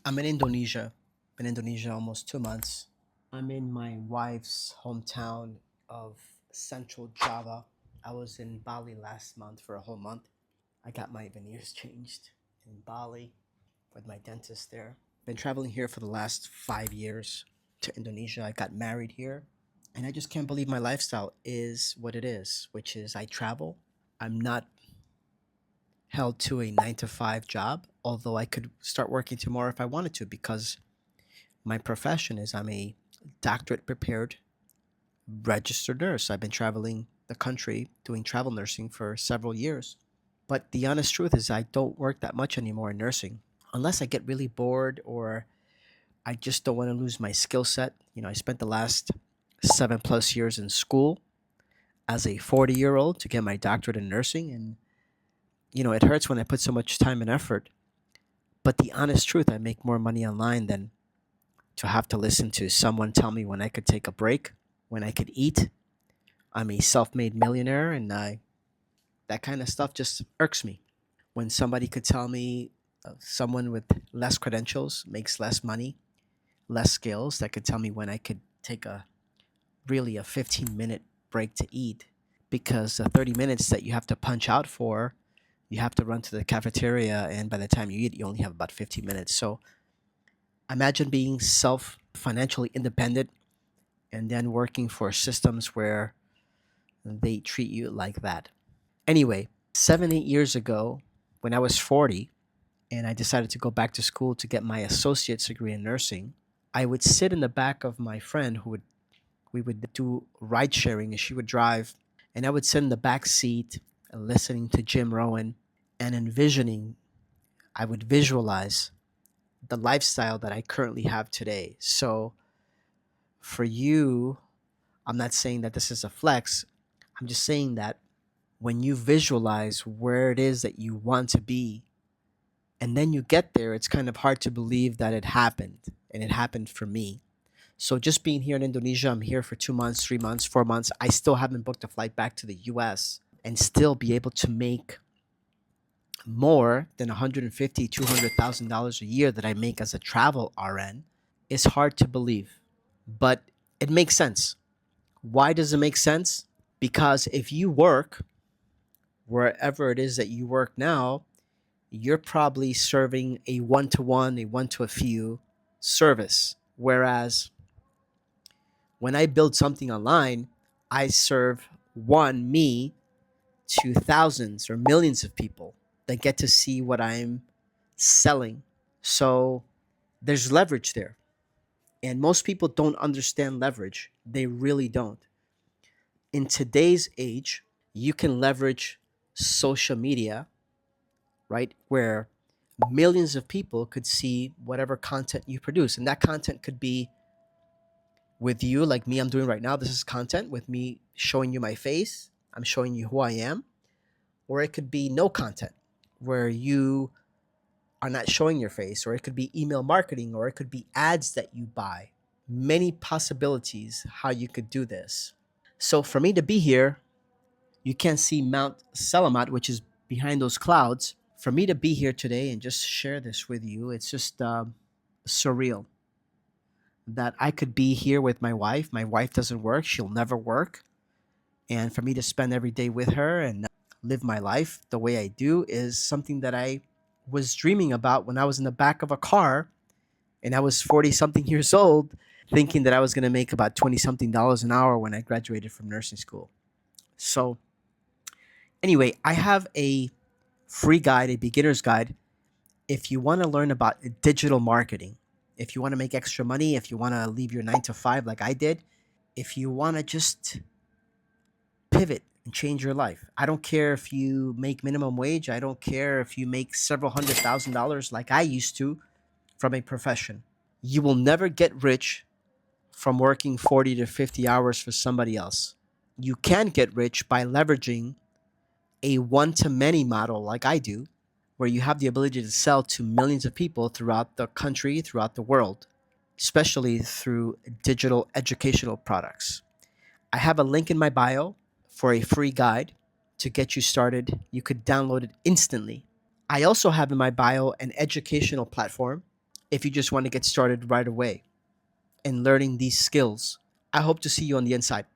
I'm in Indonesia. Been in Indonesia almost 2 months. I'm in my wife's hometown of Central Java. I was in Bali last month for a whole month. I got my veneers changed in Bali with my dentist there. Been traveling here for the last 5 years to Indonesia. I got married here. And I just can't believe my lifestyle is what it is, which is I travel. I'm not held to a 9 to 5 job, although I could start working tomorrow if I wanted to because my profession is I'm a doctorate prepared registered nurse. I've been traveling the country doing travel nursing for several years. But the honest truth is, I don't work that much anymore in nursing unless I get really bored or I just don't want to lose my skill set. I spent the last 7+ years in school as a 40-year old to get my doctorate in nursing. And, it hurts when I put so much time and effort. But the honest truth, I make more money online than to have to listen to someone tell me when I could take a break, when I could eat. I'm a self-made millionaire, and that kind of stuff just irks me. When somebody could tell me someone with less credentials makes less money, less skills, that could tell me when I could take a 15-minute break to eat, because the 30 minutes that you have to punch out for, you have to run to the cafeteria, and by the time you eat, you only have about 15 minutes. So imagine being self financially independent and then working for systems where they treat you like that. Anyway, 7, 8 years ago, when I was 40 and I decided to go back to school to get my associate's degree in nursing, I would sit in the back of my friend who would we would do ride sharing and she would drive, and I would sit in the back seat listening to Jim Rohn and envisioning, I would visualize the lifestyle that I currently have today. So for you, I'm not saying that this is a flex. I'm just saying that when you visualize where it is that you want to be and then you get there, it's kind of hard to believe that it happened. And it happened for me. So just being here in Indonesia, I'm here for 2 months, 3 months, 4 months. I still haven't booked a flight back to the US and still be able to make more than 150, $200,000 a year that I make as a travel RN is hard to believe. But it makes sense. Why does it make sense? Because if you work wherever it is that you work now, you're probably serving a one to one, a one to a few service. Whereas when I build something online, I serve me to thousands or millions of people that get to see what I'm selling. So there's leverage there. And most people don't understand leverage. They really don't. In today's age, you can leverage social media, right? Where millions of people could see whatever content you produce. And that content could be with you, like me, I'm doing right now. This is content with me showing you my face. I'm showing you who I am. Or it could be no content where you are not showing your face, or it could be email marketing, or it could be ads that you buy. Many possibilities how you could do this. So for me to be here, you can't see Mount Selamat, which is behind those clouds. For me to be here today and just share this with you, it's just surreal that I could be here with my wife. My wife doesn't work, she'll never work. And for me to spend every day with her and live my life the way I do is something that I was dreaming about when I was in the back of a car and I was 40 something years old, thinking that I was going to make about 20 something dollars an hour when I graduated from nursing school. So, anyway, I have a free guide, a beginner's guide. If you want to learn about digital marketing, if you want to make extra money, if you want to leave your 9 to 5 like I did, if you want to just pivot and change your life. I don't care if you make minimum wage. I don't care if you make several $100,000 like I used to from a profession. You will never get rich from working 40 to 50 hours for somebody else. You can get rich by leveraging a one to many model like I do, where you have the ability to sell to millions of people throughout the country, throughout the world, especially through digital educational products. I have a link in my bio for a free guide to get you started. You could download it instantly. I also have in my bio an educational platform if you just want to get started right away in learning these skills. I hope to see you on the inside.